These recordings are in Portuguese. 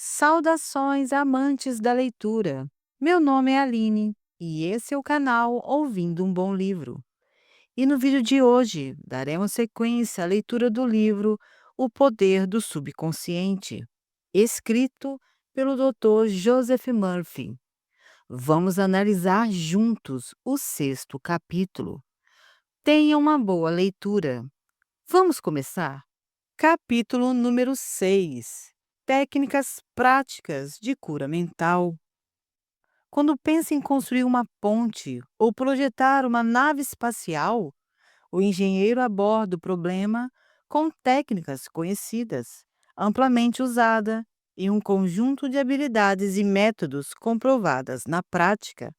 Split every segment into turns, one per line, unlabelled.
Saudações, amantes da leitura! Meu nome é Aline e esse é o canal Ouvindo um Bom Livro. E no vídeo de hoje daremos sequência à leitura do livro O Poder do Subconsciente, escrito pelo Dr. Joseph Murphy. Vamos analisar juntos o sexto capítulo. Tenha uma boa leitura. Vamos começar? Capítulo número 6: Técnicas práticas de cura mental. Quando pensa em construir uma ponte ou projetar uma nave espacial, o engenheiro aborda o problema com técnicas conhecidas, amplamente usada e um conjunto de habilidades e métodos comprovadas na prática.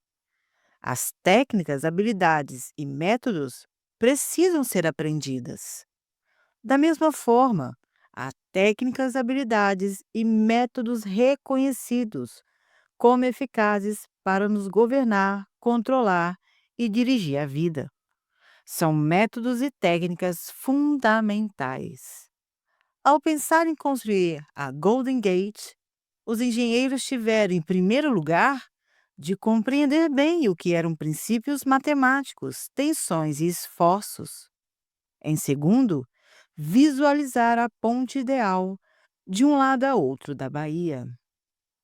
As técnicas, habilidades e métodos precisam ser aprendidas. Da mesma forma, há técnicas, habilidades e métodos reconhecidos como eficazes para nos governar, controlar e dirigir a vida. São métodos e técnicas fundamentais. Ao pensar em construir a Golden Gate, os engenheiros tiveram, em primeiro lugar, de compreender bem o que eram princípios matemáticos, tensões e esforços. Em segundo, visualizar a ponte ideal de um lado a outro da baía.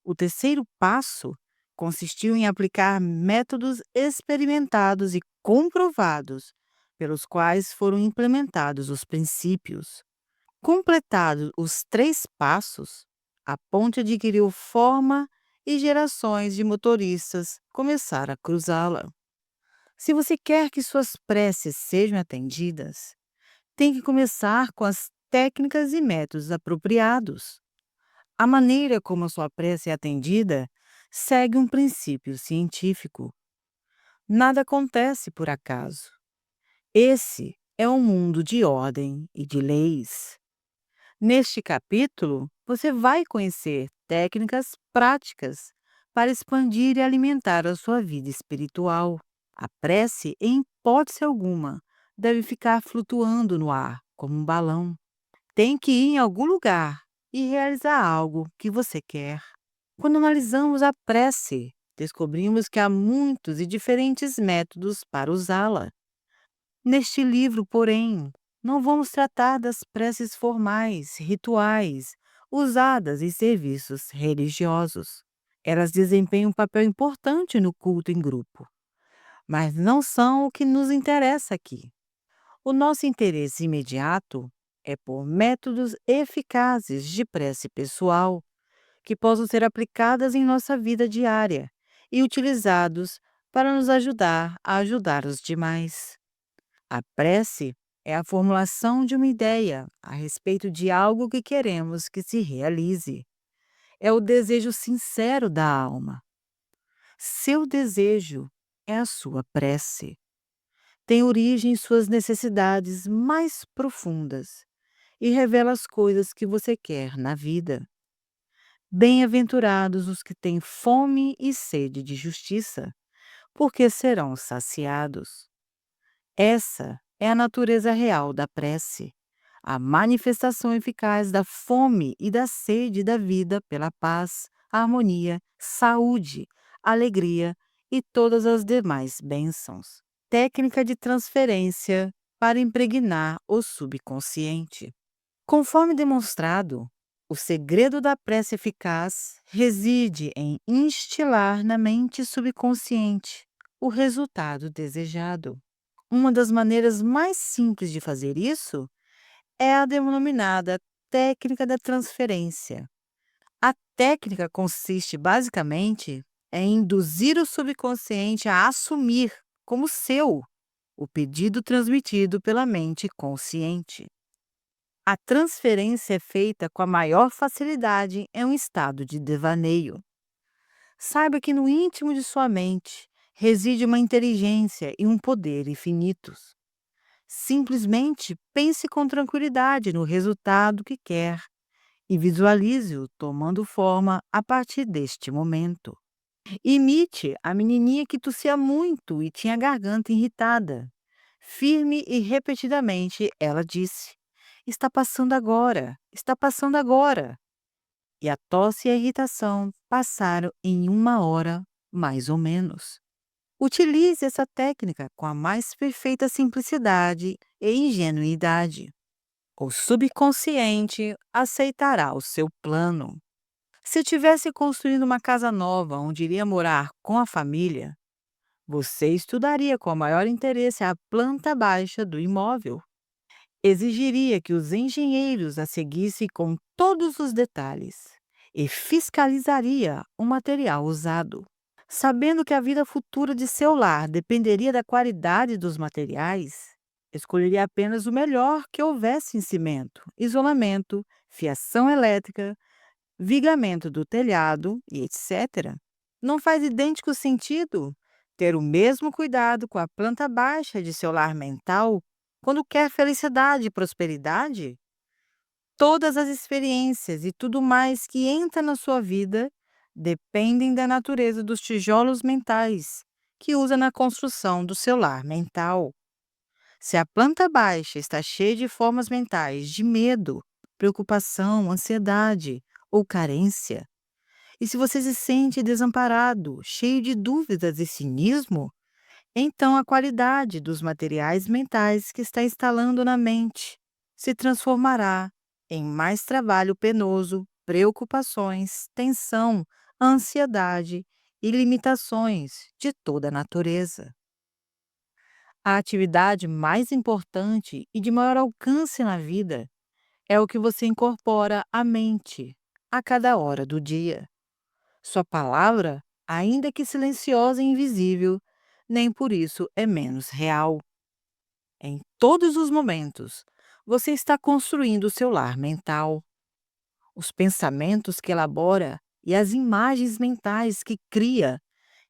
O terceiro passo consistiu em aplicar métodos experimentados e comprovados, pelos quais foram implementados os princípios. Completados os três passos, a ponte adquiriu forma e gerações de motoristas começaram a cruzá-la. Se você quer que suas preces sejam atendidas, tem que começar com as técnicas e métodos apropriados. A maneira como a sua prece é atendida segue um princípio científico. Nada acontece por acaso. Esse é um mundo de ordem e de leis. Neste capítulo, você vai conhecer técnicas práticas para expandir e alimentar a sua vida espiritual. A prece, em hipótese alguma, deve ficar flutuando no ar, como um balão. Tem que ir em algum lugar e realizar algo que você quer. Quando analisamos a prece, descobrimos que há muitos e diferentes métodos para usá-la. Neste livro, porém, não vamos tratar das preces formais, rituais, usadas em serviços religiosos. Elas desempenham um papel importante no culto em grupo, mas não são o que nos interessa aqui. O nosso interesse imediato é por métodos eficazes de prece pessoal, que possam ser aplicadas em nossa vida diária e utilizados para nos ajudar a ajudar os demais. A prece é a formulação de uma ideia a respeito de algo que queremos que se realize. É o desejo sincero da alma. Seu desejo é a sua prece. Tem origem em suas necessidades mais profundas e revela as coisas que você quer na vida. Bem-aventurados os que têm fome e sede de justiça, porque serão saciados. Essa é a natureza real da prece, a manifestação eficaz da fome e da sede da vida pela paz, harmonia, saúde, alegria e todas as demais bênçãos. Técnica de transferência para impregnar o subconsciente. Conforme demonstrado, o segredo da prece eficaz reside em instilar na mente subconsciente o resultado desejado. Uma das maneiras mais simples de fazer isso é a denominada técnica da transferência. A técnica consiste basicamente em induzir o subconsciente a assumir como seu o pedido transmitido pela mente consciente. A transferência é feita com a maior facilidade em um estado de devaneio. Saiba que no íntimo de sua mente reside uma inteligência e um poder infinitos. Simplesmente pense com tranquilidade no resultado que quer e visualize-o tomando forma a partir deste momento. Imite a menininha que tossia muito e tinha a garganta irritada. Firme e repetidamente ela disse: "Está passando agora, está passando agora." e a tosse e a irritação passaram em 1 hora, mais ou menos. Utilize essa técnica com a mais perfeita simplicidade e ingenuidade. O subconsciente aceitará o seu plano. Se tivesse construindo uma casa nova onde iria morar com a família, você estudaria com maior interesse a planta baixa do imóvel. Exigiria que os engenheiros a seguissem com todos os detalhes e fiscalizaria o material usado. Sabendo que a vida futura de seu lar dependeria da qualidade dos materiais, escolheria apenas o melhor que houvesse em cimento, isolamento, fiação elétrica, vigamento do telhado e etc. Não faz idêntico sentido ter o mesmo cuidado com a planta baixa de seu lar mental quando quer felicidade e prosperidade? Todas as experiências e tudo mais que entra na sua vida dependem da natureza dos tijolos mentais que usa na construção do seu lar mental. Se a planta baixa está cheia de formas mentais de medo, preocupação, ansiedade ou carência, e se você se sente desamparado, cheio de dúvidas e cinismo, então a qualidade dos materiais mentais que está instalando na mente se transformará em mais trabalho penoso, preocupações, tensão, ansiedade e limitações de toda a natureza. A atividade mais importante e de maior alcance na vida é o que você incorpora à mente a cada hora do dia. Sua palavra, ainda que silenciosa e invisível, nem por isso é menos real. Em todos os momentos, você está construindo o seu lar mental. Os pensamentos que elabora e as imagens mentais que cria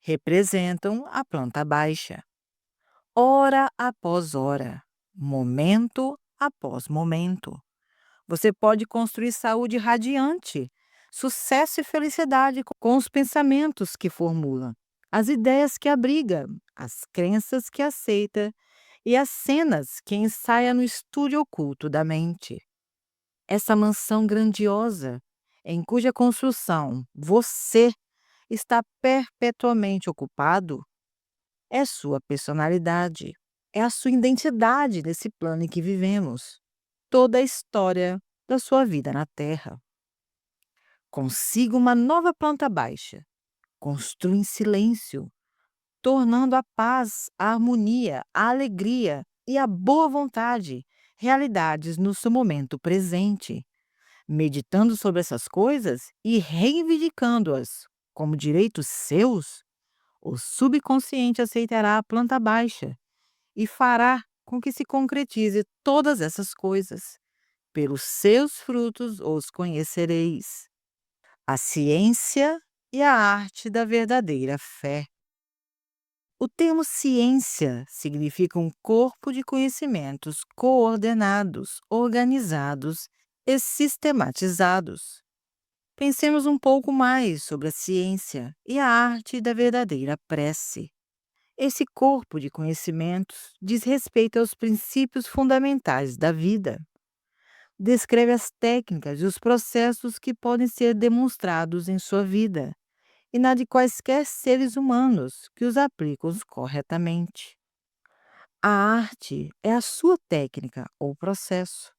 representam a planta baixa. Hora após hora, momento após momento. Você pode construir saúde radiante, sucesso e felicidade com os pensamentos que formula, as ideias que abriga, as crenças que aceita e as cenas que ensaia no estúdio oculto da mente. Essa mansão grandiosa, em cuja construção você está perpetuamente ocupado, é sua personalidade, é a sua identidade nesse plano em que vivemos, toda a história da sua vida na Terra. Consiga uma nova planta baixa, construa em silêncio, tornando a paz, a harmonia, a alegria e a boa vontade realidades no seu momento presente, meditando sobre essas coisas e reivindicando-as como direitos seus. O subconsciente aceitará a planta baixa e fará com que se concretize todas essas coisas. Pelos seus frutos os conhecereis. A ciência e a arte da verdadeira fé. O termo ciência significa um corpo de conhecimentos coordenados, organizados e sistematizados. Pensemos um pouco mais sobre a ciência e a arte da verdadeira prece. Esse corpo de conhecimentos diz respeito aos princípios fundamentais da vida. Descreve as técnicas e os processos que podem ser demonstrados em sua vida e na de quaisquer seres humanos que os aplicam corretamente. A arte é a sua técnica ou processo.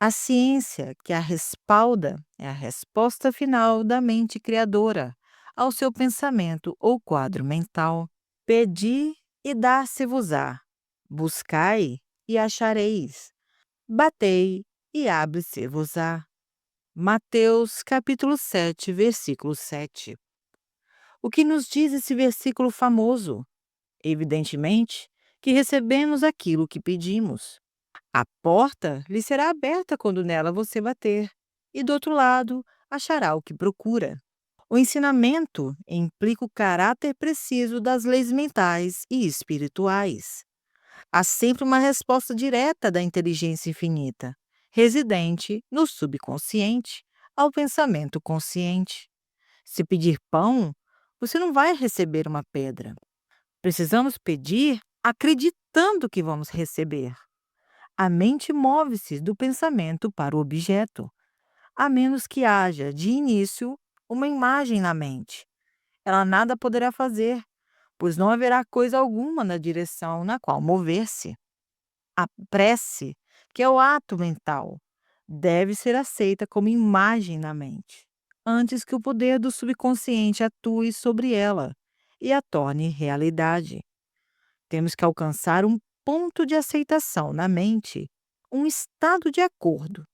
A ciência que a respalda é a resposta final da mente criadora ao seu pensamento ou quadro mental. Pedi e dar-se-vos-á. Buscai e achareis. Batei e abre-se-vos-á. Mateus capítulo 7, versículo 7. O que nos diz esse versículo famoso? Evidentemente, que recebemos aquilo que pedimos. A porta lhe será aberta quando nela você bater, e do outro lado achará o que procura. O ensinamento implica o caráter preciso das leis mentais e espirituais. Há sempre uma resposta direta da inteligência infinita, residente no subconsciente, ao pensamento consciente. Se pedir pão, você não vai receber uma pedra. Precisamos pedir acreditando que vamos receber. A mente move-se do pensamento para o objeto. a menos que haja, de início, uma imagem na mente. Ela nada poderá fazer, pois não haverá coisa alguma na direção na qual mover-se. A prece, que é o ato mental, deve ser aceita como imagem na mente, antes que o poder do subconsciente atue sobre ela e a torne realidade. Temos que alcançar um ponto de aceitação na mente, um estado de acordo,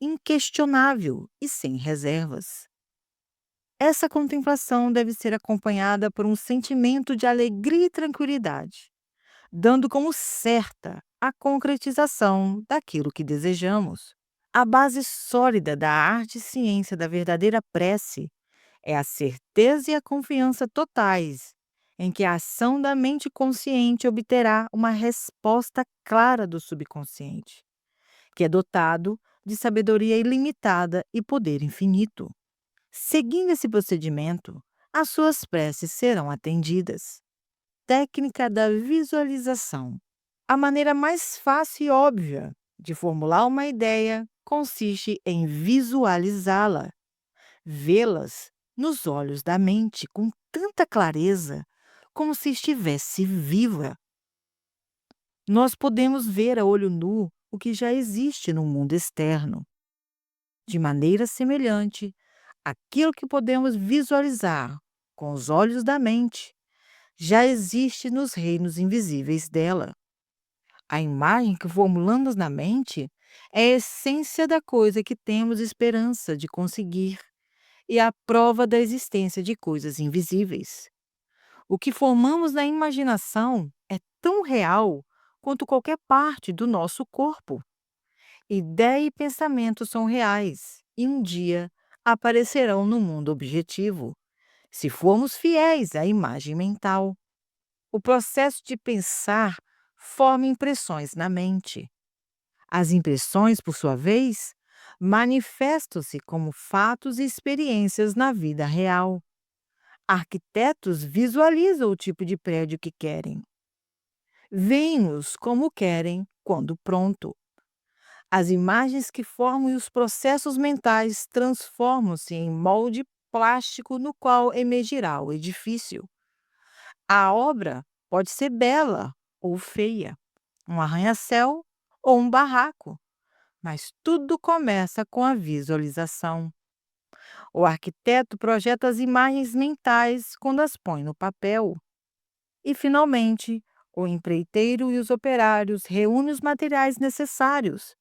inquestionável e sem reservas. Essa contemplação deve ser acompanhada por um sentimento de alegria e tranquilidade, dando como certa a concretização daquilo que desejamos. A base sólida da arte e ciência da verdadeira prece é a certeza e a confiança totais em que a ação da mente consciente obterá uma resposta clara do subconsciente, que é dotado de sabedoria ilimitada e poder infinito. Seguindo esse procedimento, as suas preces serão atendidas. Técnica da visualização. A maneira mais fácil e óbvia de formular uma ideia consiste em visualizá-la, vê-las nos olhos da mente com tanta clareza como se estivesse viva. Nós podemos ver a olho nu o que já existe no mundo externo. De maneira semelhante, aquilo que podemos visualizar com os olhos da mente já existe nos reinos invisíveis dela. A imagem que formulamos na mente é a essência da coisa que temos esperança de conseguir e a prova da existência de coisas invisíveis. O que formamos na imaginação é tão real quanto qualquer parte do nosso corpo. Ideia e pensamento são reais e um dia aparecerão no mundo objetivo, se formos fiéis à imagem mental. O processo de pensar forma impressões na mente. As impressões, por sua vez, manifestam-se como fatos e experiências na vida real. Arquitetos visualizam o tipo de prédio que querem. Veem-nos como querem, quando pronto. As imagens que formam e os processos mentais transformam-se em molde plástico no qual emergirá o edifício. A obra pode ser bela ou feia, um arranha-céu ou um barraco, mas tudo começa com a visualização. O arquiteto projeta as imagens mentais quando as põe no papel. E, finalmente, o empreiteiro e os operários reúnem os materiais necessários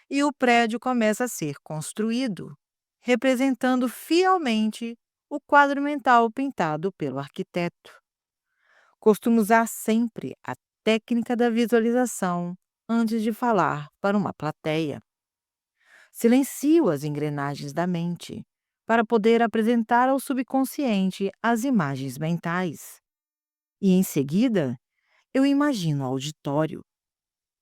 e o prédio começa a ser construído, representando fielmente o quadro mental pintado pelo arquiteto. Costumo usar sempre a técnica da visualização antes de falar para uma plateia. Silencio as engrenagens da mente para poder apresentar ao subconsciente as imagens mentais. E em seguida, eu imagino o auditório.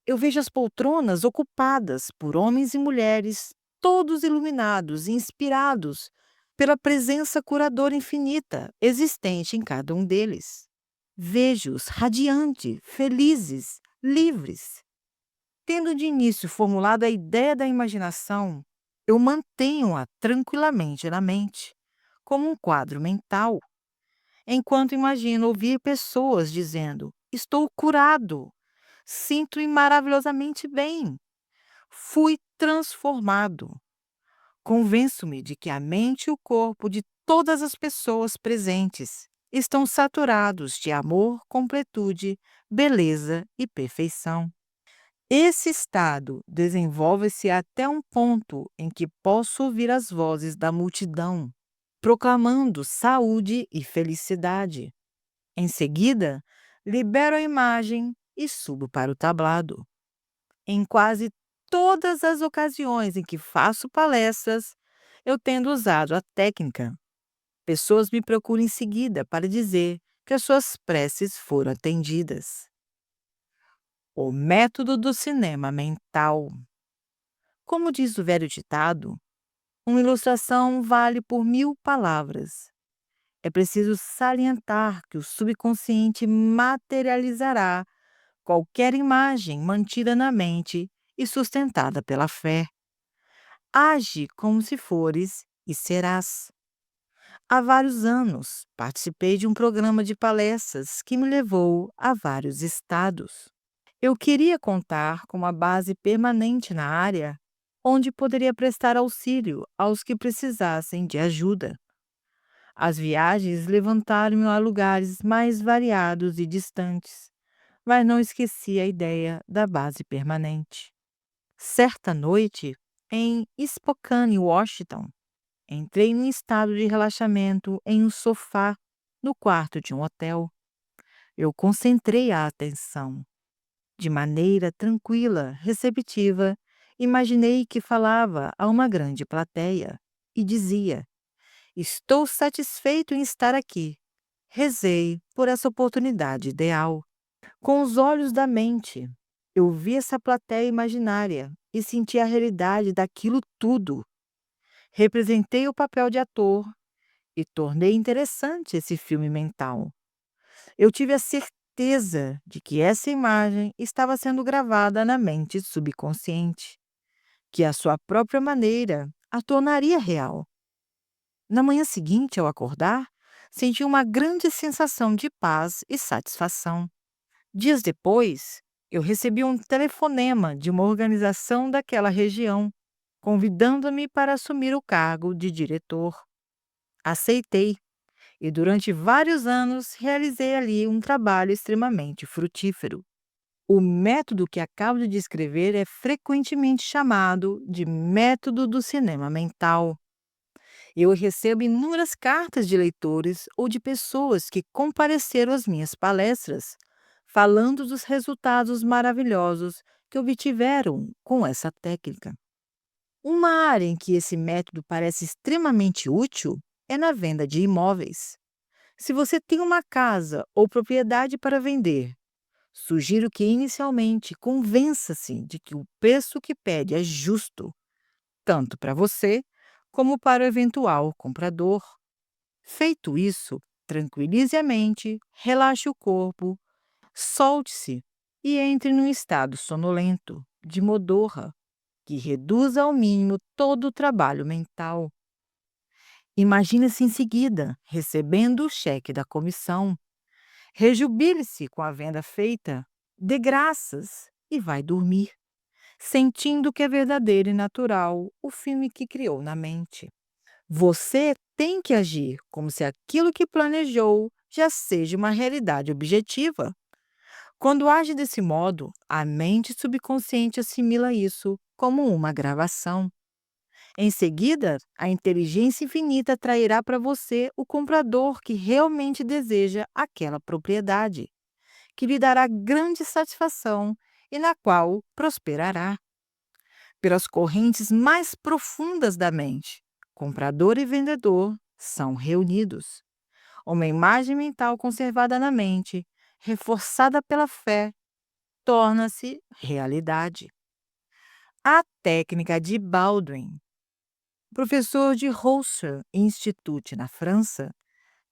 Eu vejo as poltronas ocupadas por homens e mulheres, todos iluminados e inspirados pela presença curadora infinita existente em cada um deles. Vejo-os radiantes, felizes, livres. Tendo de início formulado a ideia da imaginação, eu mantenho-a tranquilamente na mente, como um quadro mental, enquanto imagino ouvir pessoas dizendo: Estou curado, sinto-me maravilhosamente bem, fui transformado. Convenço-me de que a mente e o corpo de todas as pessoas presentes estão saturados de amor, completude, beleza e perfeição. Esse estado desenvolve-se até um ponto em que posso ouvir as vozes da multidão, proclamando saúde e felicidade. Em seguida, libero a imagem e subo para o tablado. Em quase todas as ocasiões em que faço palestras, eu tendo usado a técnica. Pessoas me procuram em seguida para dizer que as suas preces foram atendidas. O método do cinema mental. Como diz o velho ditado, uma ilustração vale por 1000 palavras. É preciso salientar que o subconsciente materializará qualquer imagem mantida na mente e sustentada pela fé. Age como se fores e serás. Há vários anos, participei de um programa de palestras que me levou a vários estados. Eu queria contar com uma base permanente na área, onde poderia prestar auxílio aos que precisassem de ajuda. As viagens levantaram-me a lugares mais variados e distantes, mas não esqueci a ideia da base permanente. Certa noite, em Spokane, Washington, entrei num estado de relaxamento em um sofá no quarto de um hotel. Eu concentrei a atenção. De maneira tranquila, receptiva, imaginei que falava a uma grande plateia e dizia: Estou satisfeito em estar aqui. Rezei por essa oportunidade ideal. Com os olhos da mente, eu vi essa plateia imaginária e senti a realidade daquilo tudo. Representei o papel de ator e tornei interessante esse filme mental. Eu tive a certeza de que essa imagem estava sendo gravada na mente subconsciente, que a sua própria maneira a tornaria real. Na manhã seguinte, ao acordar, senti uma grande sensação de paz e satisfação. Dias depois, eu recebi um telefonema de uma organização daquela região, convidando-me para assumir o cargo de diretor. Aceitei e, durante vários anos, realizei ali um trabalho extremamente frutífero. O método que acabo de descrever é frequentemente chamado de método do cinema mental. Eu recebo inúmeras cartas de leitores ou de pessoas que compareceram às minhas palestras, falando dos resultados maravilhosos que obtiveram com essa técnica. Uma área em que esse método parece extremamente útil é na venda de imóveis. Se você tem uma casa ou propriedade para vender, sugiro que inicialmente convença-se de que o preço que pede é justo, tanto para você como para o eventual comprador. Feito isso, tranquilize a mente, relaxe o corpo, solte-se e entre num estado sonolento, de modorra, que reduza ao mínimo todo o trabalho mental. Imagine-se em seguida recebendo o cheque da comissão. Rejubile-se com a venda feita, dê graças e vai dormir, sentindo que é verdadeiro e natural o filme que criou na mente. Você tem que agir como se aquilo que planejou já seja uma realidade objetiva. Quando age desse modo, a mente subconsciente assimila isso como uma gravação. Em seguida, a inteligência infinita atrairá para você o comprador que realmente deseja aquela propriedade, que lhe dará grande satisfação e na qual prosperará. Pelas correntes mais profundas da mente, comprador e vendedor são reunidos. Uma imagem mental conservada na mente, reforçada pela fé, torna-se realidade. A técnica de Baldwin. Professor de Hofstra Institute na França,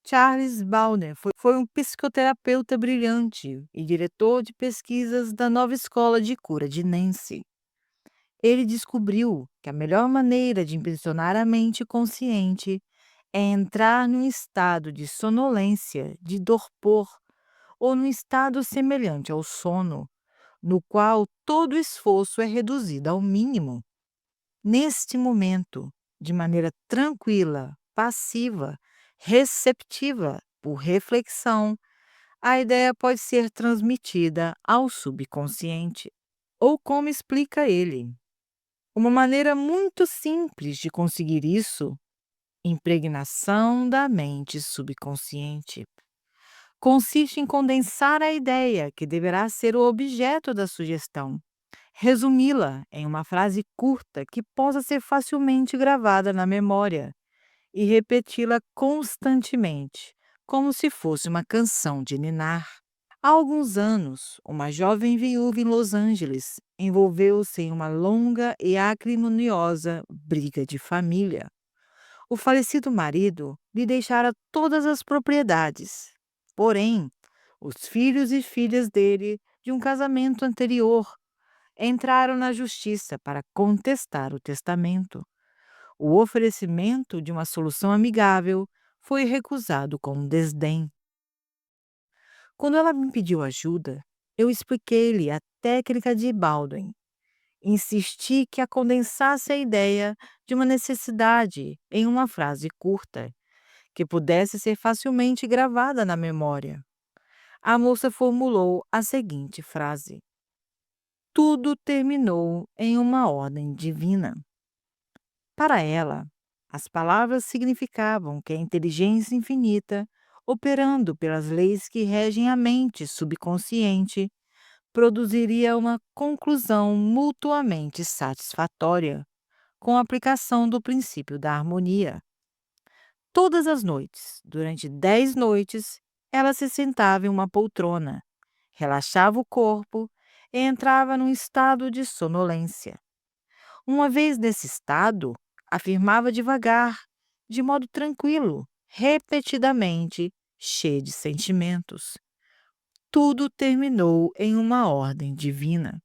Charles Baldwin foi um psicoterapeuta brilhante e diretor de pesquisas da nova escola de cura de Nancy. Ele descobriu que a melhor maneira de impressionar a mente consciente é entrar num estado de sonolência, de torpor, ou num estado semelhante ao sono, no qual todo esforço é reduzido ao mínimo. Neste momento, de maneira tranquila, passiva, receptiva, por reflexão, a ideia pode ser transmitida ao subconsciente. Ou como explica ele. Uma maneira muito simples de conseguir isso: impregnação da mente subconsciente. Consiste em condensar a ideia que deverá ser o objeto da sugestão, resumi-la em uma frase curta que possa ser facilmente gravada na memória e repeti-la constantemente, como se fosse uma canção de ninar. Há alguns anos, uma jovem viúva em Los Angeles envolveu-se em uma longa e acrimoniosa briga de família. O falecido marido lhe deixara todas as propriedades. Porém, os filhos e filhas dele, de um casamento anterior, entraram na justiça para contestar o testamento. O oferecimento de uma solução amigável foi recusado com desdém. Quando ela me pediu ajuda, eu expliquei-lhe a técnica de Baldwin. Insisti que a condensasse a ideia de uma necessidade em uma frase curta, que pudesse ser facilmente gravada na memória. A moça formulou a seguinte frase: tudo terminou em uma ordem divina. Para ela, as palavras significavam que a inteligência infinita, operando pelas leis que regem a mente subconsciente, produziria uma conclusão mutuamente satisfatória, com a aplicação do princípio da harmonia. Todas as noites, durante 10 noites, ela se sentava em uma poltrona, relaxava o corpo e entrava num estado de sonolência. Uma vez nesse estado, afirmava devagar, de modo tranquilo, repetidamente, cheio de sentimentos. Tudo terminou em uma ordem divina.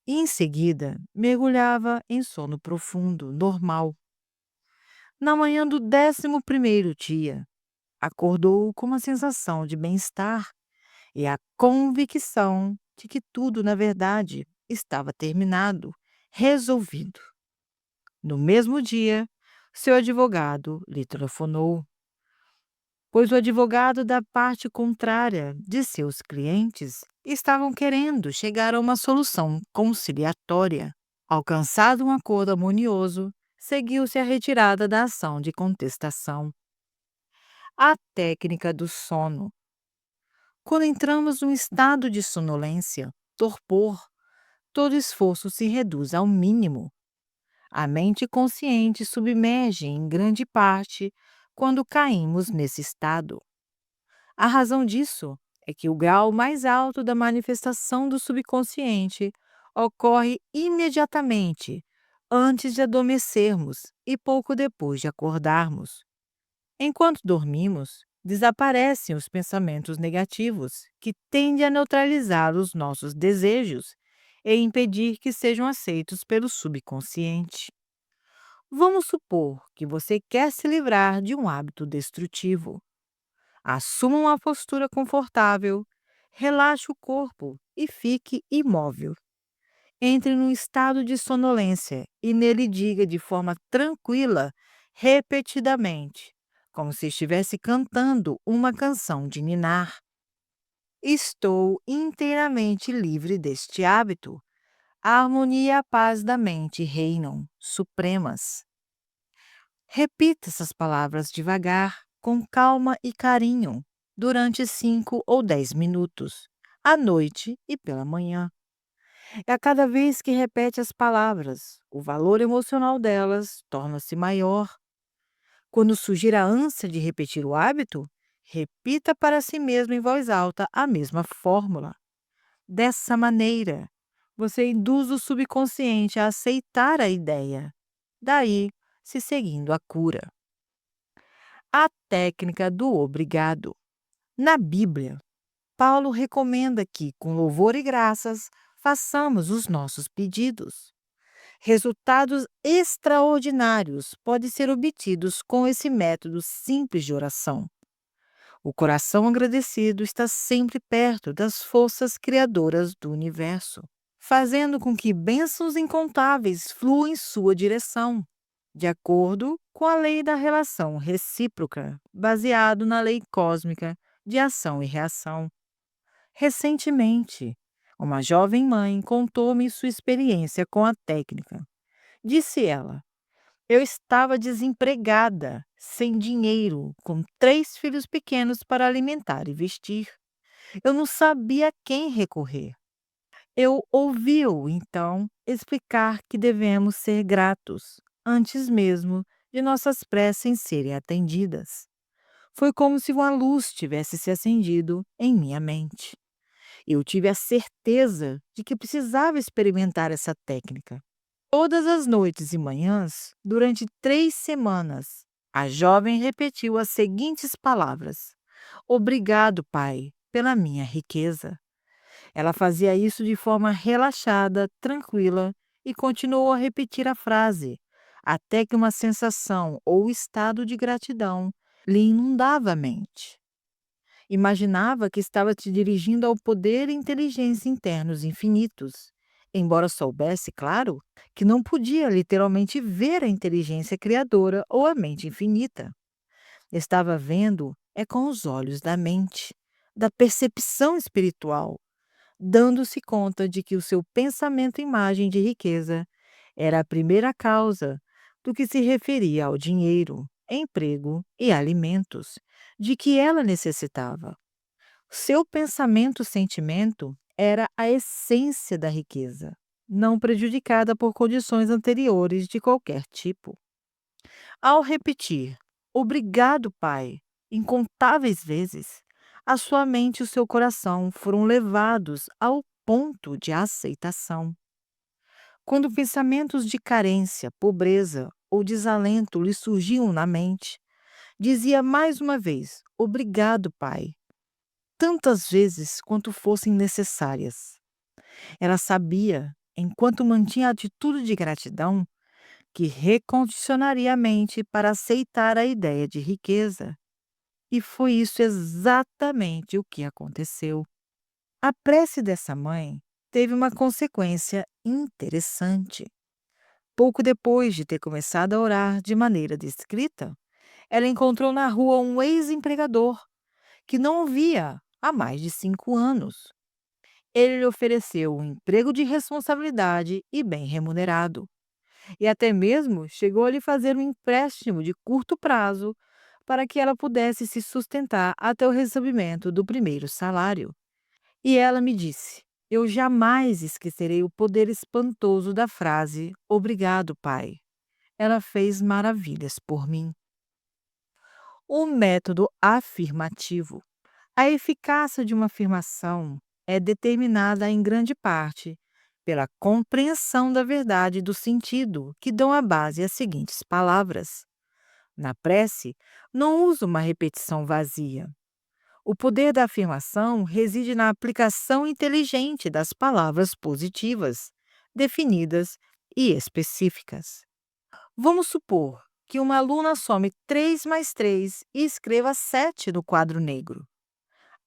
E em seguida mergulhava em sono profundo, normal. Na manhã do 11º dia, acordou com uma sensação de bem-estar e a convicção de que tudo, na verdade, estava terminado, resolvido. No mesmo dia, seu advogado lhe telefonou, pois o advogado da parte contrária de seus clientes estavam querendo chegar a uma solução conciliatória. Alcançado um acordo harmonioso, seguiu-se a retirada da ação de contestação. A técnica do sono. Quando entramos num estado de sonolência, torpor, todo esforço se reduz ao mínimo. A mente consciente submerge em grande parte quando caímos nesse estado. A razão disso é que o grau mais alto da manifestação do subconsciente ocorre imediatamente antes de adormecermos e pouco depois de acordarmos. Enquanto dormimos, desaparecem os pensamentos negativos, que tendem a neutralizar os nossos desejos e impedir que sejam aceitos pelo subconsciente. Vamos supor que você quer se livrar de um hábito destrutivo. Assuma uma postura confortável, relaxe o corpo e fique imóvel. Entre num estado de sonolência e nele diga de forma tranquila, repetidamente, como se estivesse cantando uma canção de ninar: estou inteiramente livre deste hábito. A harmonia e a paz da mente reinam supremas. Repita essas palavras devagar, com calma e carinho, durante 5 ou 10 minutos, à noite e pela manhã. E a cada vez que repete as palavras, o valor emocional delas torna-se maior. Quando surgir a ânsia de repetir o hábito, repita para si mesmo em voz alta a mesma fórmula. Dessa maneira, você induz o subconsciente a aceitar a ideia. Daí, se seguindo a cura. A técnica do obrigado. Na Bíblia, Paulo recomenda que, com louvor e graças, façamos os nossos pedidos. Resultados extraordinários podem ser obtidos com esse método simples de oração. O coração agradecido está sempre perto das forças criadoras do universo, fazendo com que bênçãos incontáveis fluam em sua direção, de acordo com a lei da relação recíproca, baseado na lei cósmica de ação e reação. Recentemente, uma jovem mãe contou-me sua experiência com a técnica. Disse ela: eu estava desempregada, sem dinheiro, com 3 filhos pequenos para alimentar e vestir. Eu não sabia a quem recorrer. Eu ouvi-o, então, explicar que devemos ser gratos, antes mesmo de nossas preces serem atendidas. Foi como se uma luz tivesse se acendido em minha mente. Eu tive a certeza de que precisava experimentar essa técnica. Todas as noites e manhãs, durante 3 semanas, a jovem repetiu as seguintes palavras: obrigado, Pai, pela minha riqueza. Ela fazia isso de forma relaxada, tranquila e continuou a repetir a frase, até que uma sensação ou estado de gratidão lhe inundava a mente. Imaginava que estava te dirigindo ao poder e inteligência internos infinitos, embora soubesse, claro, que não podia literalmente ver a inteligência criadora ou a mente infinita. Estava vendo é com os olhos da mente, da percepção espiritual, dando-se conta de que o seu pensamento-imagem de riqueza era a primeira causa do que se referia ao dinheiro, emprego e alimentos de que ela necessitava. Seu pensamento-sentimento era a essência da riqueza, não prejudicada por condições anteriores de qualquer tipo. Ao repetir "Obrigado, Pai", incontáveis vezes, a sua mente e o seu coração foram levados ao ponto de aceitação. Quando pensamentos de carência, pobreza ou desalento lhe surgiam na mente, dizia mais uma vez "Obrigado, Pai", tantas vezes quanto fossem necessárias. Ela sabia, enquanto mantinha a atitude de gratidão, que recondicionaria a mente para aceitar a ideia de riqueza. E foi isso exatamente o que aconteceu. A prece dessa mãe teve uma consequência interessante. Pouco depois de ter começado a orar de maneira descrita, ela encontrou na rua um ex-empregador que não o via há mais de 5 anos. Ele lhe ofereceu um emprego de responsabilidade e bem remunerado, e até mesmo chegou a lhe fazer um empréstimo de curto prazo para que ela pudesse se sustentar até o recebimento do primeiro salário. E ela me disse: "Eu jamais esquecerei o poder espantoso da frase 'Obrigado, Pai'. Ela fez maravilhas por mim." O método afirmativo. A eficácia de uma afirmação é determinada em grande parte pela compreensão da verdade e do sentido que dão a base às seguintes palavras. Na prece, não uso uma repetição vazia. O poder da afirmação reside na aplicação inteligente das palavras positivas, definidas e específicas. Vamos supor que uma aluna some 3 mais 3 e escreva 7 no quadro negro.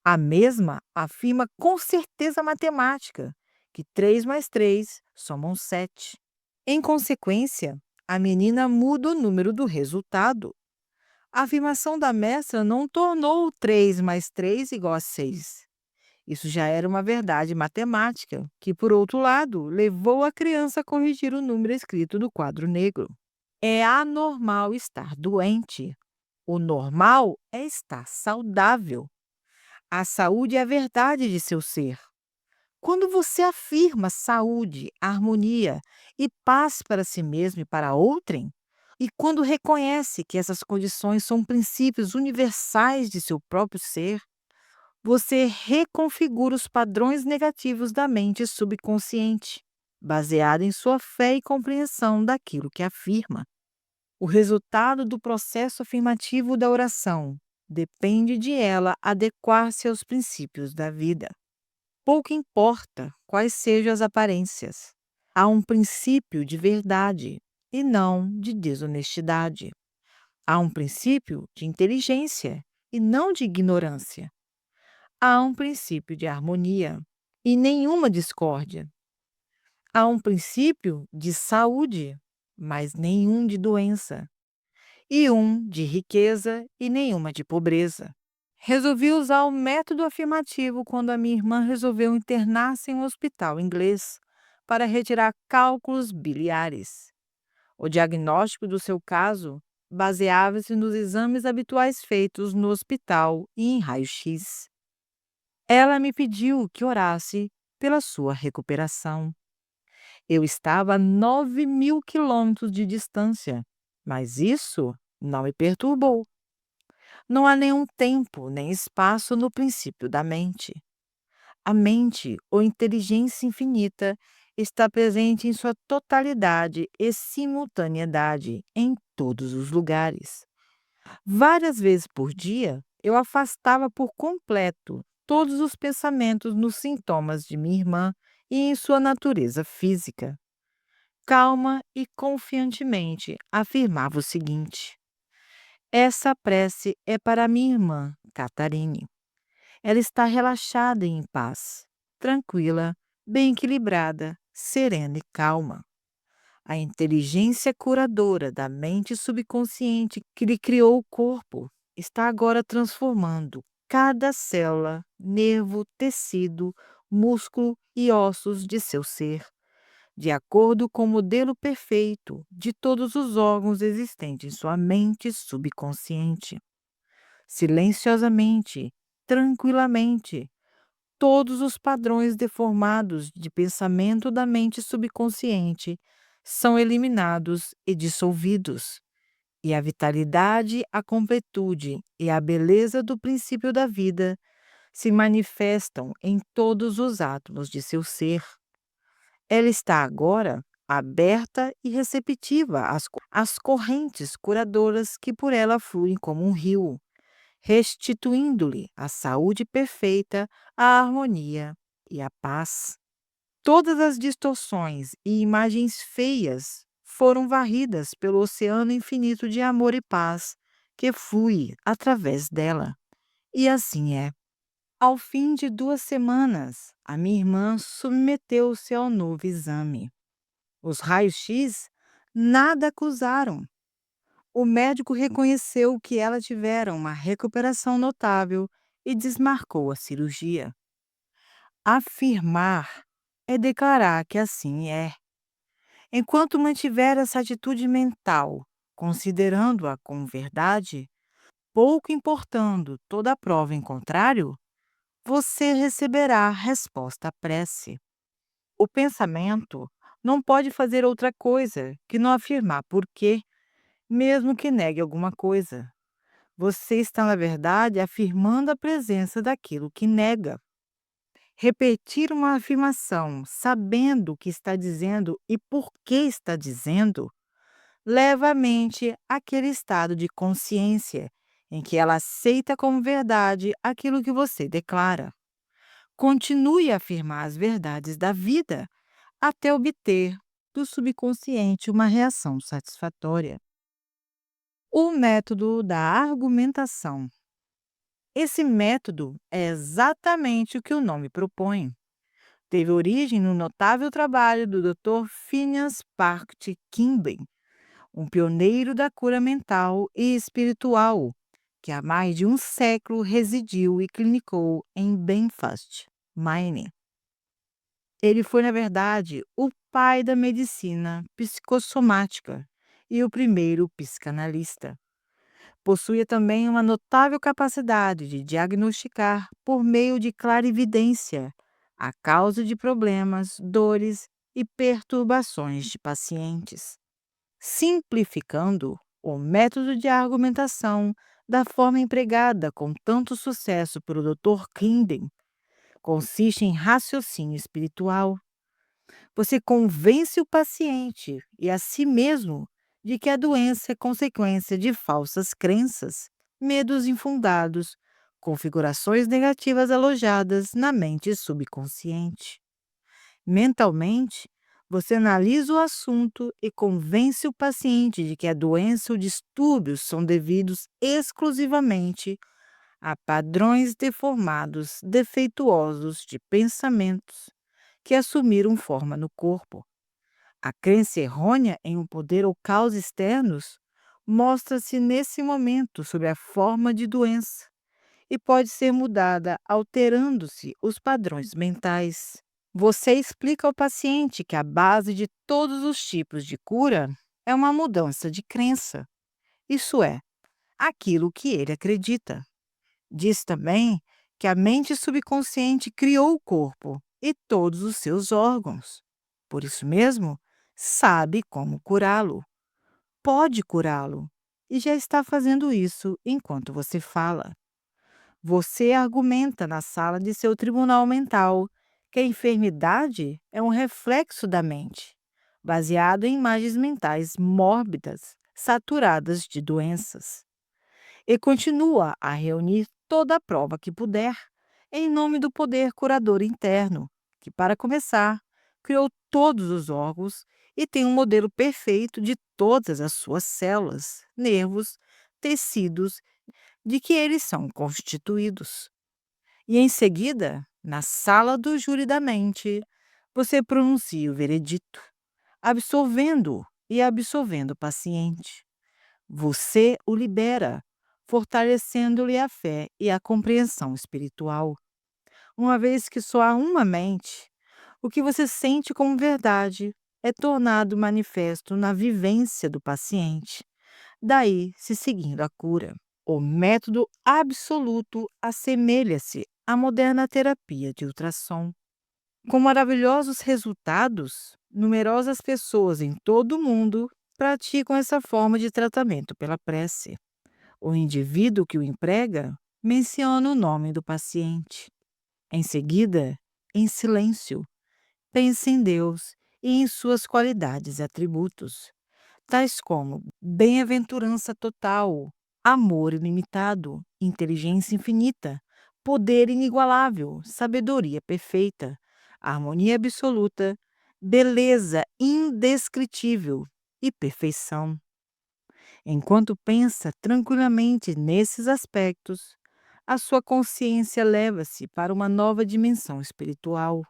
A mesma afirma com certeza matemática que 3 mais 3 somam 7. Em consequência, a menina muda o número do resultado. A afirmação da mestra não tornou o 3 mais 3 igual a 6. Isso já era uma verdade matemática, que, por outro lado, levou a criança a corrigir o número escrito no quadro negro. É anormal estar doente. O normal é estar saudável. A saúde é a verdade de seu ser. Quando você afirma saúde, harmonia e paz para si mesmo e para outrem, e quando reconhece que essas condições são princípios universais de seu próprio ser, você reconfigura os padrões negativos da mente subconsciente, baseada em sua fé e compreensão daquilo que afirma. O resultado do processo afirmativo da oração depende de ela adequar-se aos princípios da vida. Pouco importa quais sejam as aparências. Há um princípio de verdade e não de desonestidade. Há um princípio de inteligência e não de ignorância. Há um princípio de harmonia e nenhuma discórdia. Há um princípio de saúde, mas nenhum de doença. E um de riqueza e nenhuma de pobreza. Resolvi usar o método afirmativo quando a minha irmã resolveu internar-se em um hospital inglês para retirar cálculos biliares. O diagnóstico do seu caso baseava-se nos exames habituais feitos no hospital e em raio-x. Ela me pediu que orasse pela sua recuperação. Eu estava a 9.000 quilômetros de distância, mas isso não me perturbou. Não há nenhum tempo nem espaço no princípio da mente. A mente, ou inteligência infinita, está presente em sua totalidade e simultaneidade em todos os lugares. Várias vezes por dia, eu afastava por completo todos os pensamentos nos sintomas de minha irmã e em sua natureza física. Calma e confiantemente afirmava o seguinte: essa prece é para minha irmã, Catarine. Ela está relaxada e em paz, tranquila, bem equilibrada, serena e calma. A inteligência curadora da mente subconsciente que lhe criou o corpo está agora transformando cada célula, nervo, tecido, músculo e ossos de seu ser, de acordo com o modelo perfeito de todos os órgãos existentes em sua mente subconsciente. Silenciosamente, tranquilamente, todos os padrões deformados de pensamento da mente subconsciente são eliminados e dissolvidos, e a vitalidade, a completude e a beleza do princípio da vida se manifestam em todos os átomos de seu ser. Ela está agora aberta e receptiva às correntes curadoras que por ela fluem como um rio, restituindo-lhe a saúde perfeita, a harmonia e a paz. Todas as distorções e imagens feias foram varridas pelo oceano infinito de amor e paz que flui através dela. E assim é. Ao fim de 2 semanas, a minha irmã submeteu-se ao novo exame. Os raios-x nada acusaram. O médico reconheceu que ela tivera uma recuperação notável e desmarcou a cirurgia. Afirmar é declarar que assim é. Enquanto mantiver essa atitude mental, considerando-a como verdade, pouco importando toda a prova em contrário, você receberá a resposta à prece. O pensamento não pode fazer outra coisa que não afirmar por quê, mesmo que negue alguma coisa. Você está, na verdade, afirmando a presença daquilo que nega. Repetir uma afirmação sabendo o que está dizendo e por que está dizendo, leva a mente àquele estado de consciência em que ela aceita como verdade aquilo que você declara. Continue a afirmar as verdades da vida até obter do subconsciente uma reação satisfatória. O método da argumentação. Esse método é exatamente o que o nome propõe. Teve origem no notável trabalho do Dr. Phineas Parkt Kimball, um pioneiro da cura mental e espiritual, que há mais de um século residiu e clinicou em Belfast, Maine. Ele foi, na verdade, o pai da medicina psicossomática e o primeiro psicanalista. Possuía também uma notável capacidade de diagnosticar, por meio de clarividência, a causa de problemas, dores e perturbações de pacientes. Simplificando, o método de argumentação, da forma empregada com tanto sucesso pelo Dr. Kinden, consiste em raciocínio espiritual. Você convence o paciente e a si mesmo de que a doença é consequência de falsas crenças, medos infundados, configurações negativas alojadas na mente subconsciente. Mentalmente, você analisa o assunto e convence o paciente de que a doença ou distúrbios são devidos exclusivamente a padrões deformados, defeituosos de pensamentos que assumiram forma no corpo. A crença errônea em um poder ou causa externos mostra-se nesse momento sob a forma de doença e pode ser mudada alterando-se os padrões mentais. Você explica ao paciente que a base de todos os tipos de cura é uma mudança de crença, isso é, aquilo que ele acredita. Diz também que a mente subconsciente criou o corpo e todos os seus órgãos. Por isso mesmo, sabe como curá-lo. Pode curá-lo e já está fazendo isso enquanto você fala. Você argumenta na sala de seu tribunal mental que a enfermidade é um reflexo da mente, baseado em imagens mentais mórbidas, saturadas de doenças. E continua a reunir toda a prova que puder, em nome do poder curador interno, que, para começar, criou todos os órgãos e tem um modelo perfeito de todas as suas células, nervos, tecidos, de que eles são constituídos. E em seguida, na sala do júri da mente, você pronuncia o veredito, absorvendo e absolvendo o paciente. Você o libera, fortalecendo-lhe a fé e a compreensão espiritual. Uma vez que só há uma mente, o que você sente como verdade é tornado manifesto na vivência do paciente, daí se seguindo a cura. O método absoluto assemelha-se à moderna terapia de ultrassom. Com maravilhosos resultados, numerosas pessoas em todo o mundo praticam essa forma de tratamento pela prece. O indivíduo que o emprega menciona o nome do paciente. Em seguida, em silêncio, pense em Deus e em suas qualidades e atributos, tais como bem-aventurança total, amor ilimitado, inteligência infinita, poder inigualável, sabedoria perfeita, harmonia absoluta, beleza indescritível e perfeição. Enquanto pensa tranquilamente nesses aspectos, a sua consciência eleva-se para uma nova dimensão espiritual.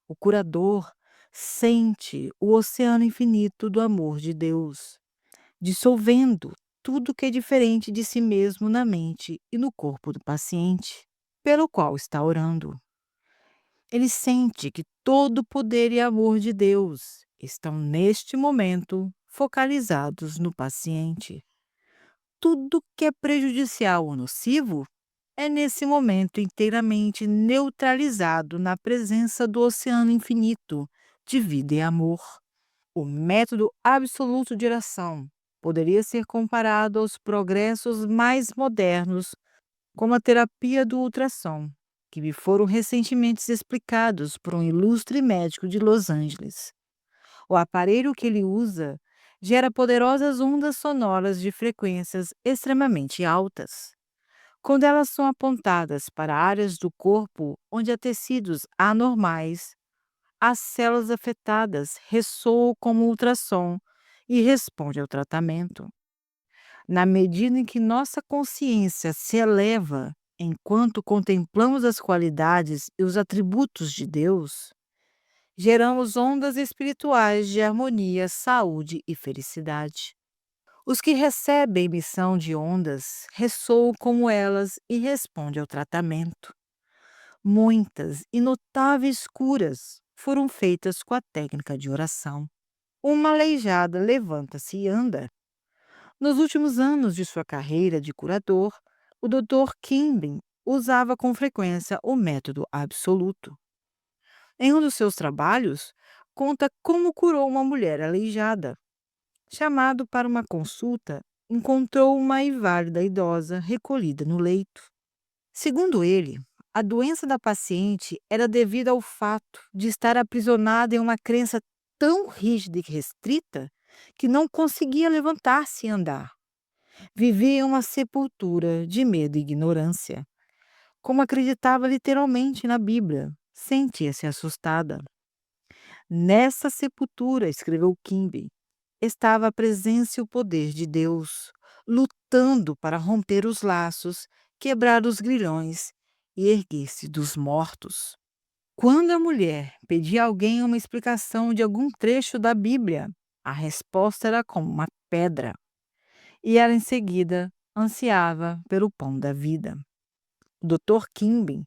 O curador sente o oceano infinito do amor de Deus, dissolvendo tudo que é diferente de si mesmo na mente e no corpo do paciente, pelo qual está orando. Ele sente que todo o poder e amor de Deus estão neste momento focalizados no paciente. Tudo que é prejudicial ou nocivo é nesse momento inteiramente neutralizado na presença do oceano infinito de vida e amor. O método absoluto de oração poderia ser comparado aos progressos mais modernos, como a terapia do ultrassom, que me foram recentemente explicados por um ilustre médico de Los Angeles. O aparelho que ele usa gera poderosas ondas sonoras de frequências extremamente altas. Quando elas são apontadas para áreas do corpo onde há tecidos anormais, as células afetadas ressoam como ultrassom e respondem ao tratamento. Na medida em que nossa consciência se eleva enquanto contemplamos as qualidades e os atributos de Deus, geramos ondas espirituais de harmonia, saúde e felicidade. Os que recebem emissão de ondas ressoam como elas e respondem ao tratamento. Muitas e notáveis curas foram feitas com a técnica de oração. Uma aleijada levanta-se e anda. Nos últimos anos de sua carreira de curador, o Dr. Kimbin usava com frequência o método absoluto. Em um dos seus trabalhos, conta como curou uma mulher aleijada. Chamado para uma consulta, encontrou uma inválida idosa recolhida no leito. Segundo ele, a doença da paciente era devida ao fato de estar aprisionada em uma crença tão rígida e restrita que não conseguia levantar-se e andar. Vivia em uma sepultura de medo e ignorância. Como acreditava literalmente na Bíblia, sentia-se assustada. Nessa sepultura, escreveu Kimby, estava a presença e o poder de Deus, lutando para romper os laços, quebrar os grilhões e erguer-se dos mortos. Quando a mulher pedia a alguém uma explicação de algum trecho da Bíblia, a resposta era como uma pedra, e ela em seguida ansiava pelo pão da vida. O Dr. Kimbin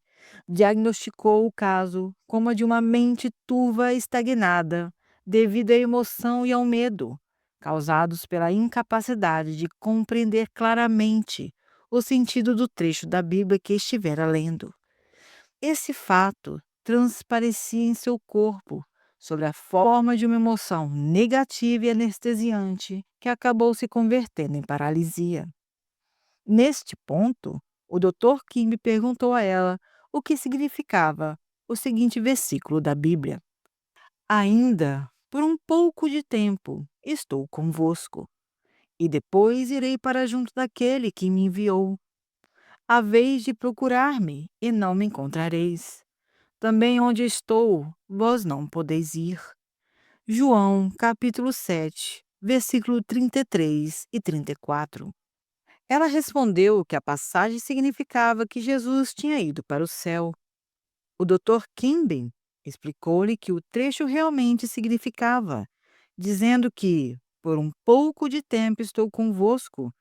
diagnosticou o caso como a de uma mente turva e estagnada, devido à emoção e ao medo, causados pela incapacidade de compreender claramente o sentido do trecho da Bíblia que estivera lendo. Esse fato transparecia em seu corpo, sob a forma de uma emoção negativa e anestesiante que acabou se convertendo em paralisia. Neste ponto, o Dr. Kim perguntou a ela o que significava o seguinte versículo da Bíblia: Ainda por um pouco de tempo estou convosco, e depois irei para junto daquele que me enviou. Haveis de procurar-me, e não me encontrareis. Também onde estou, vós não podeis ir. João, capítulo 7, versículo 33 e 34. Ela respondeu que a passagem significava que Jesus tinha ido para o céu. O Dr. Kimball explicou-lhe que o trecho realmente significava, dizendo que, por um pouco de tempo estou convosco,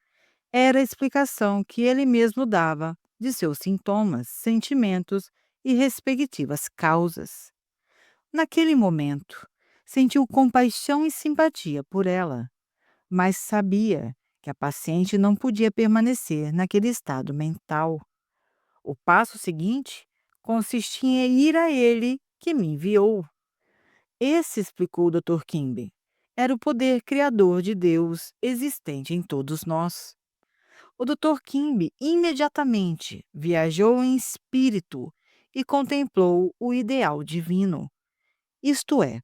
era a explicação que ele mesmo dava de seus sintomas, sentimentos e respectivas causas. Naquele momento, sentiu compaixão e simpatia por ela, mas sabia que a paciente não podia permanecer naquele estado mental. O passo seguinte consistia em ir a ele que me enviou. Esse, explicou o Dr. Kimball, era o poder criador de Deus existente em todos nós. O Dr. Kimball imediatamente viajou em espírito e contemplou o ideal divino, isto é,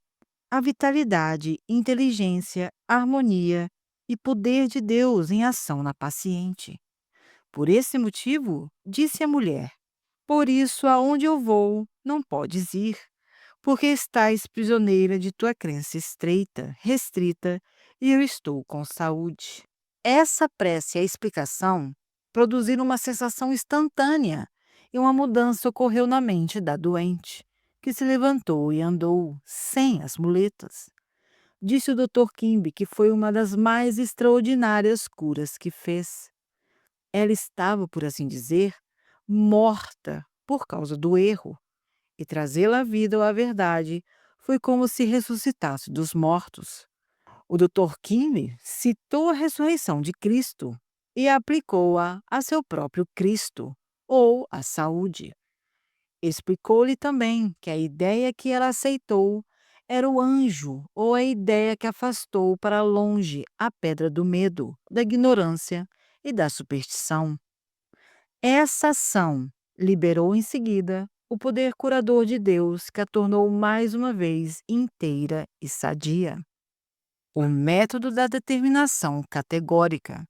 a vitalidade, inteligência, harmonia e poder de Deus em ação na paciente. Por esse motivo, disse a mulher: por isso, aonde eu vou, não podes ir, porque estás prisioneira de tua crença estreita, restrita, e eu estou com saúde. Essa prece e a explicação produziram uma sensação instantânea e uma mudança ocorreu na mente da doente, que se levantou e andou, sem as muletas. Disse o Dr. Kimby que foi uma das mais extraordinárias curas que fez. Ela estava, por assim dizer, morta por causa do erro, e trazê-la à vida ou à verdade foi como se ressuscitasse dos mortos. O Dr. Kim citou a ressurreição de Cristo e aplicou-a a seu próprio Cristo, ou a saúde. Explicou-lhe também que a ideia que ela aceitou era o anjo, ou a ideia que afastou para longe a pedra do medo, da ignorância e da superstição. Essa ação liberou em seguida o poder curador de Deus, que a tornou mais uma vez inteira e sadia. O método da determinação categórica.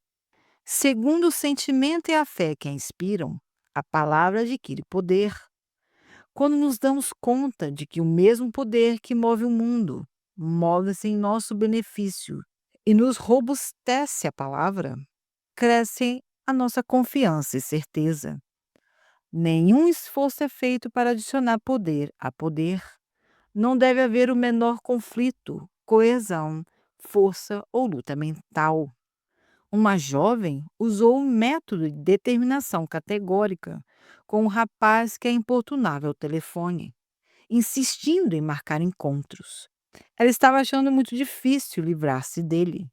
Segundo o sentimento e a fé que a inspiram, a palavra adquire poder. Quando nos damos conta de que o mesmo poder que move o mundo move-se em nosso benefício e nos robustece a palavra, cresce a nossa confiança e certeza. Nenhum esforço é feito para adicionar poder a poder. Não deve haver o menor conflito, coesão, força ou luta mental. Uma jovem usou um método de determinação categórica com um rapaz que a importunava ao telefone, insistindo em marcar encontros. Ela estava achando muito difícil livrar-se dele.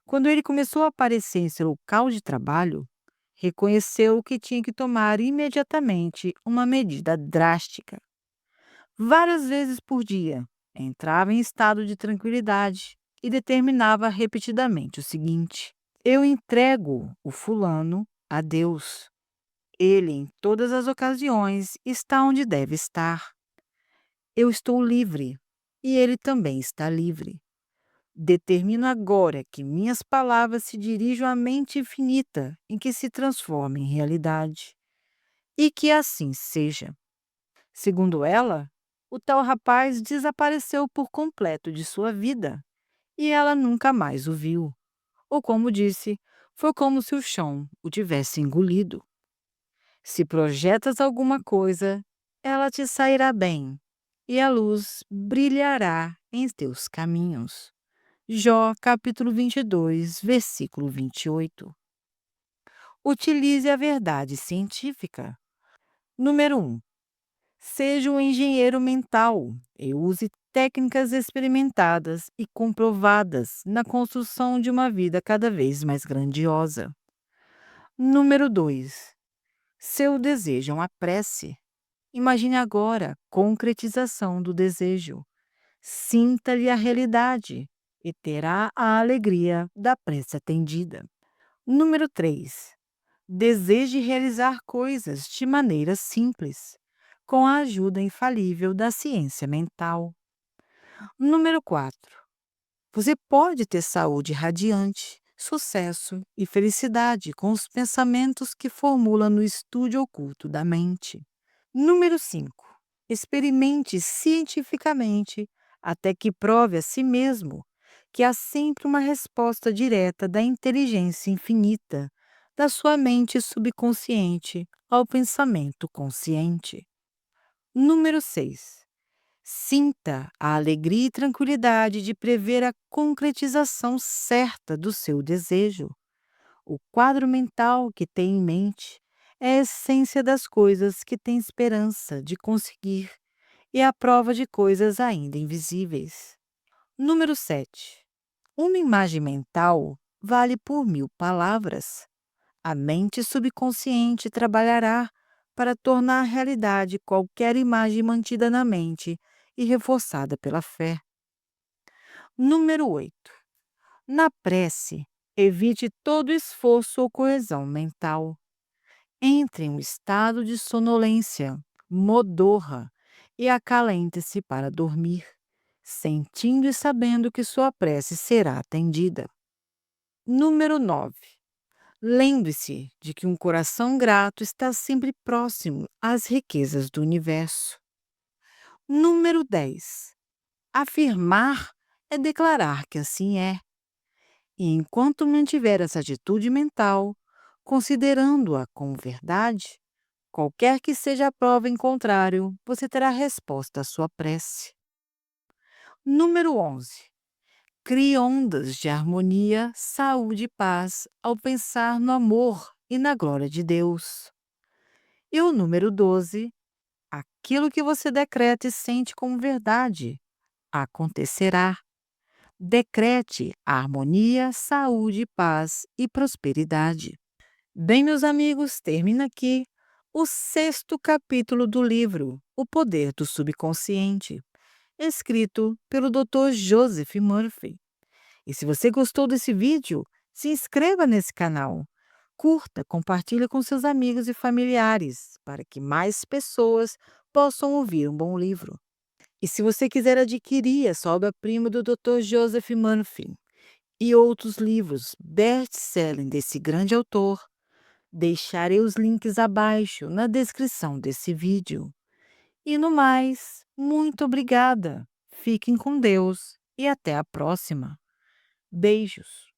Quando ele começou a aparecer em seu local de trabalho, reconheceu que tinha que tomar imediatamente uma medida drástica. Várias vezes por dia, entrava em estado de tranquilidade e determinava repetidamente o seguinte: eu entrego o fulano a Deus. Ele, em todas as ocasiões, está onde deve estar. Eu estou livre e ele também está livre. Determino agora que minhas palavras se dirijam à mente infinita em que se transforma em realidade. E que assim seja. Segundo ela, o tal rapaz desapareceu por completo de sua vida e ela nunca mais o viu. Ou, como disse, foi como se o chão o tivesse engolido. Se projetas alguma coisa, ela te sairá bem e a luz brilhará em teus caminhos. Jó, capítulo 22, versículo 28. Utilize a verdade científica. Número 1. Seja um engenheiro mental e use técnicas experimentadas e comprovadas na construção de uma vida cada vez mais grandiosa. Número 2. Seu desejo é uma prece. Imagine agora a concretização do desejo. Sinta-lhe a realidade e terá a alegria da prece atendida. Número 3. Deseje realizar coisas de maneira simples, com a ajuda infalível da ciência mental. Número 4. Você pode ter saúde radiante, sucesso e felicidade com os pensamentos que formula no estúdio oculto da mente. Número 5. Experimente cientificamente até que prove a si mesmo que há sempre uma resposta direta da inteligência infinita da sua mente subconsciente ao pensamento consciente. Número 6. Sinta a alegria e tranquilidade de prever a concretização certa do seu desejo. O quadro mental que tem em mente é a essência das coisas que tem esperança de conseguir e a prova de coisas ainda invisíveis. Número 7. Uma imagem mental vale por 1000 palavras. A mente subconsciente trabalhará para tornar realidade qualquer imagem mantida na mente e reforçada pela fé. Número 8. Na prece, evite todo esforço ou coesão mental. Entre em um estado de sonolência, modorra, e acalente-se para dormir, sentindo e sabendo que sua prece será atendida. Número 9. Lembre-se de que um coração grato está sempre próximo às riquezas do universo. Número 10. Afirmar é declarar que assim é. E enquanto mantiver essa atitude mental, considerando-a como verdade, qualquer que seja a prova em contrário, você terá resposta à sua prece. Número 11. Crie ondas de harmonia, saúde e paz ao pensar no amor e na glória de Deus. E o número 12. Aquilo que você decreta e sente como verdade acontecerá. Decrete harmonia, saúde, paz e prosperidade. Bem, meus amigos, termina aqui o 6º capítulo do livro O Poder do Subconsciente, escrito pelo Dr. Joseph Murphy. E se você gostou desse vídeo, se inscreva nesse canal, curta, compartilhe com seus amigos e familiares, para que mais pessoas possam ouvir um bom livro. E se você quiser adquirir essa obra-prima do Dr. Joseph Murphy e outros livros best-selling desse grande autor, deixarei os links abaixo na descrição desse vídeo. E no mais, muito obrigada. Fiquem com Deus e até a próxima. Beijos.